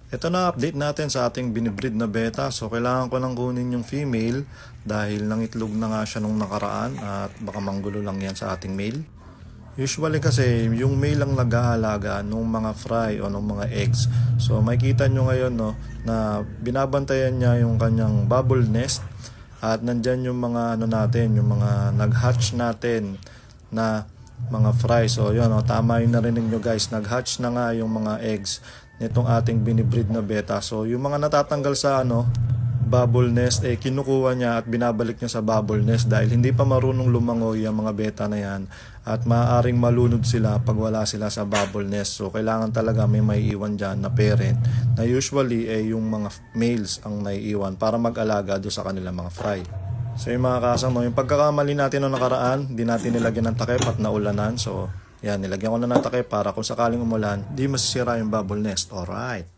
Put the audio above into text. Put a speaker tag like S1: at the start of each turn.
S1: Ito na update natin sa ating binibreed na beta. So kailangan ko nang kunin yung female dahil nangitlog na nga siya nung nakaraan at baka manggulo lang yan sa ating male. Usually kasi yung male lang nag-aalaga ng mga fry o ng mga eggs. So makikita nyo ngayon no, na binabantayan niya yung kanyang bubble nest at nandyan yung mga natin, yung mga nag-hatch natin na mga fry. So yun, tama yung narinig nyo guys, nag-hatch na nga yung mga eggs nitong ating binibreed na beta. So yung mga natatanggal sa bubble nest, kinukuha niya at binabalik niya sa bubble nest dahil hindi pa marunong lumangoy yung mga beta na yan at maaaring malunod sila pag wala sila sa bubble nest. So kailangan talaga may maiiwan dyan na parent na usually yung mga males ang naiiwan para mag-alaga do sa kanilang mga fry. So yung mga kasang, yung pagkakamali natin noong nakaraan, hindi natin nilagyan ng takip at naulanan. So yan, nilagyan ko na ng takip para kung sakaling umulan, di masisira yung bubble nest. Alright.